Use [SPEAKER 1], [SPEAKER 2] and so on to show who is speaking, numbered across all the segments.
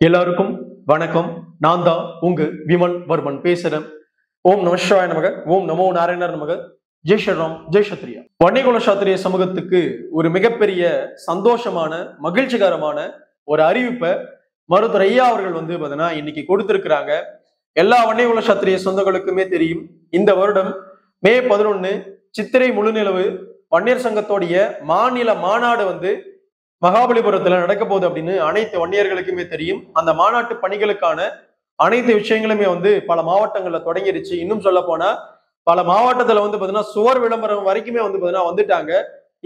[SPEAKER 1] எல்லாருக்கும் வணக்கம். நான் தான் உங்க விமல் வர்மன் பேசுறேன். ஓம் நம சிவாய நமக, ஓம் நமோ நாராயணர் நமக, ஜெய் ஸ்ரீராம், ஜெய் சத்ரியா. வன்னியகுல சாத்திரிய சமூகத்துக்கு ஒரு மிகப்பெரிய சந்தோஷமான மகிழ்ச்சிகரமான ஒரு அறிவிப்பை மருத்துவர் ஐயா அவர்கள் பாத்தீங்கன்னா இன்னைக்கு கொடுத்திருக்கிறாங்க. எல்லா வன்னியகுல சாத்திரிய சொந்தங்களுக்குமே தெரியும், இந்த வருடம் மே 11 சித்திரை முழுநிலவு வன்னியர் சங்கத்தோடைய மாநில மாநாடு மகாபலிபுரத்துல நடக்க போகுது அப்படின்னு அனைத்து வன்னியர்களுக்குமே தெரியும். அந்த மாநாட்டு பணிகளுக்கான அனைத்து விஷயங்களுமே பல மாவட்டங்கள்ல தொடங்கிருச்சு. இன்னும் சொல்ல போனா பல மாவட்டத்துல பாத்தீங்கன்னா சுவர் விளம்பரம் வரைக்குமே பாத்தீங்கன்னா வந்துட்டாங்க.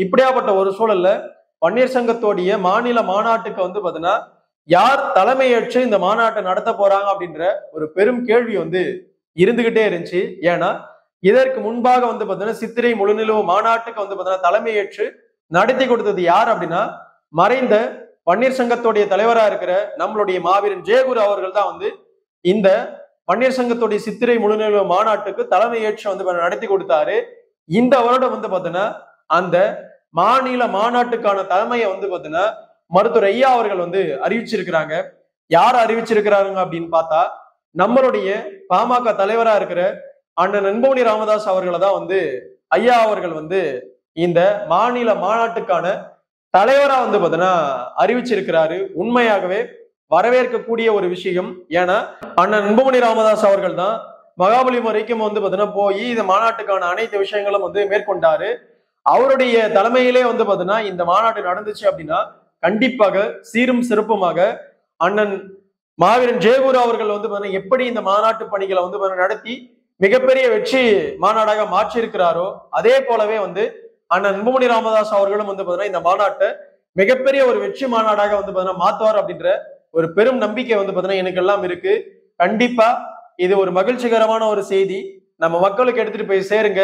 [SPEAKER 1] இப்படியாப்பட்ட ஒரு சூழல்ல வன்னியர் சங்கத்தோடைய மாநில மாநாட்டுக்கு பாத்தீங்கன்னா யார் தலைமையேற்று இந்த மாநாட்டை நடத்த போறாங்க அப்படின்ற ஒரு பெரும் கேள்வி இருந்துகிட்டே இருந்துச்சு. ஏன்னா இதற்கு முன்பாக பாத்தீங்கன்னா சித்திரை முழுநிலவு மாநாட்டுக்கு பாத்தீங்கன்னா தலைமையேற்று நடத்தி கொடுத்தது யார் அப்படின்னா மறைந்த வன்னியர் சங்கத்துடைய தலைவரா இருக்கிற நம்மளுடைய மாவீரன் ஜெயகுரு அவர்கள் தான் இந்த வன்னியர் சங்கத்துடைய சித்திரை முழுநிலவு மாநாட்டுக்கு தலைமை ஏற்று நடத்தி கொடுத்தாரு. இந்த வருடம் பாத்தீங்கன்னா அந்த மாநில மாநாட்டுக்கான தலைமையை பாத்தீங்கன்னா மருத்துவர் ஐயா அவர்கள் அறிவிச்சிருக்கிறாங்க. யார் அறிவிச்சிருக்கிறாங்க அப்படின்னு பார்த்தா நம்மளுடைய பாமக தலைவரா இருக்கிற அண்ணன் அன்புமணி ராமதாஸ் அவர்களை தான் ஐயா அவர்கள் இந்த மாநில மாநாட்டுக்கான தலைவரா பாத்தீங்கன்னா அறிவிச்சிருக்கிறாரு. உண்மையாகவே வரவேற்கக்கூடிய ஒரு விஷயம். ஏன்னா அண்ணன் அன்புமணி ராமதாஸ் அவர்கள் தான் மகாபலிபுரம் வரைக்கும் பாத்தீங்கன்னா போய் இந்த மாநாட்டுக்கான அனைத்து விஷயங்களும் மேற்கொண்டாரு. அவருடைய தலைமையிலே பாத்தீங்கன்னா இந்த மாநாடு நடந்துச்சு அப்படின்னா கண்டிப்பாக சீரும் சிறப்புமாக அண்ணன் மாவீரன் ஜெயகுரு அவர்கள் பாத்தீங்கன்னா எப்படி இந்த மாநாட்டு பணிகளை நடத்தி மிகப்பெரிய வெற்றி மாநாடாக மாற்றி இருக்கிறாரோ அதே போலவே அண்ணன் அன்புமணி ராமதாஸ் அவர்களும் பாத்தீங்கன்னா இந்த மாநாட்டை மிகப்பெரிய ஒரு வெற்றி மாநாடாக பாத்தீங்கன்னா மாத்துவார் அப்படின்ற ஒரு பெரும் நம்பிக்கை பாத்தீங்கன்னா எனக்கு எல்லாம் இருக்கு. கண்டிப்பா இது ஒரு மகிழ்ச்சிகரமான ஒரு செய்தி. நம்ம மக்களுக்கு எடுத்துட்டு போய் சேருங்க.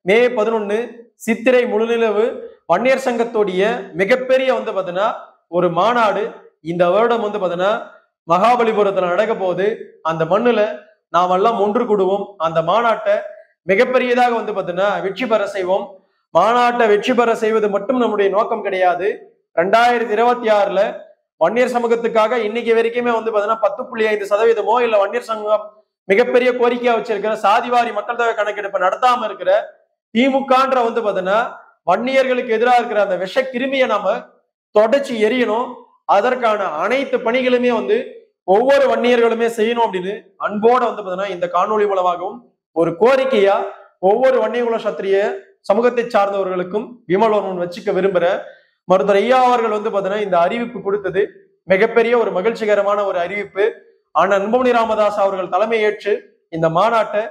[SPEAKER 1] மே 11 சித்திரை முழுநிலவு வன்னியர் சங்கத்துடைய மிகப்பெரிய பாத்தீங்கன்னா ஒரு மாநாடு இந்த வருடம் பாத்தீங்கன்னா மகாபலிபுரத்துல நடக்க போகுது. அந்த மண்ணுல நாம் எல்லாம் ஒன்று கூடுவோம். அந்த மாநாட்டை மிகப்பெரியதாக பாத்தீங்கன்னா வெற்றி பெற செய்வோம். மாநாட்டை வெற்றி பெற செய்வது மட்டும் நம்முடைய நோக்கம் கிடையாது. 2026 வன்னியர் சமூகத்துக்காக இன்னைக்கு வரைக்குமே பாத்தீங்கன்னா 10.5% இல்ல வன்னியர் சமூகம் மிகப்பெரிய கோரிக்கையா வச்சிருக்கிற சாதிவாரி மக்கள் தொகை கணக்கெடுப்பு நடத்தாம இருக்கிற திமுகன்ற பாத்தீங்கன்னா வன்னியர்களுக்கு எதிராக இருக்கிற அந்த விஷ கிருமியை நாம தொடச்சி எரியணும். அதற்கான அனைத்து பணிகளுமே ஒவ்வொரு வன்னியர்களுமே செய்யணும் அப்படின்னு அன்போட பாத்தீங்கன்னா இந்த காணொலி மூலமாகவும் ஒரு கோரிக்கையா ஒவ்வொரு வன்னியகுல சத்திரிய சமூகத்தை சார்ந்தவர்களுக்கும் விமலோர்மன் வச்சுக்க விரும்புற மருத்துவர் ஐயா அவர்கள் பாத்தீங்கன்னா இந்த அறிவிப்பு கொடுத்தது மிகப்பெரிய ஒரு மகிழ்ச்சிகரமான ஒரு அறிவிப்பு. ஆனா அன்புமணி ராமதாஸ் அவர்கள் தலைமை ஏற்று இந்த மாநாட்டை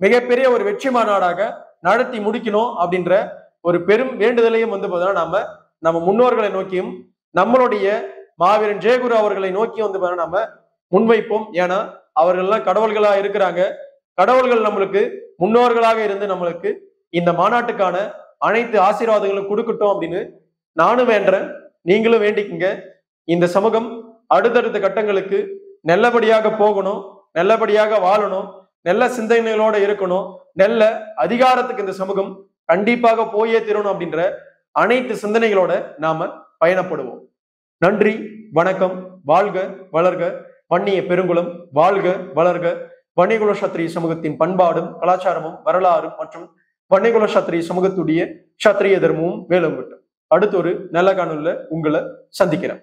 [SPEAKER 1] மிகப்பெரிய ஒரு வெற்றி மாநாடாக நடத்தி முடிக்கணும் அப்படின்ற ஒரு பெரும் வேண்டுதலையும் பாத்தீங்கன்னா நம்ம முன்னோர்களை நோக்கியும் நம்மளுடைய மாவீரன் ஜெயகுரு அவர்களை நோக்கியும் நம்ம முன்வைப்போம். ஏன்னா அவர்கள்லாம் கடவுள்களா இருக்கிறாங்க. கடவுள்கள் நம்மளுக்கு முன்னோர்களாக இருந்து நம்மளுக்கு இந்த மாநாட்டுக்கான அனைத்து ஆசீர்வாதங்களும் கொடுக்கட்டும் அப்படின்னு நானும் வேண்டேன். நீங்களும் வேண்டிக்குங்க. இந்த சமூகம் அடுத்தடுத்த கட்டங்களுக்கு நல்லபடியாக போகணும், நல்லபடியாக வாழணும், நல்ல சிந்தனைகளோட இருக்கணும், நல்ல அதிகாரத்துக்கு இந்த சமூகம் கண்டிப்பாக போயே தீரணும் அப்படின்ற அனைத்து சிந்தனைகளோட நாம பயணப்படுவோம். நன்றி, வணக்கம். வாழ்க வளர்க வன்னிய பெருங்குளம், வாழ்க வளர்க வன்னியகுல சத்திரிய சமூகத்தின் பண்பாடும் கலாச்சாரமும் வரலாறும் மற்றும் வன்னியகுல சத்திரிய சமூகத்துடைய சத்திரிய தர்மமும் வேலுங்கட்டும். அடுத்த ஒரு நல்ல காணொலியில உங்களை சந்திக்கிறேன்.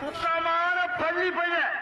[SPEAKER 2] சுத்தமான பள்ளி பையன்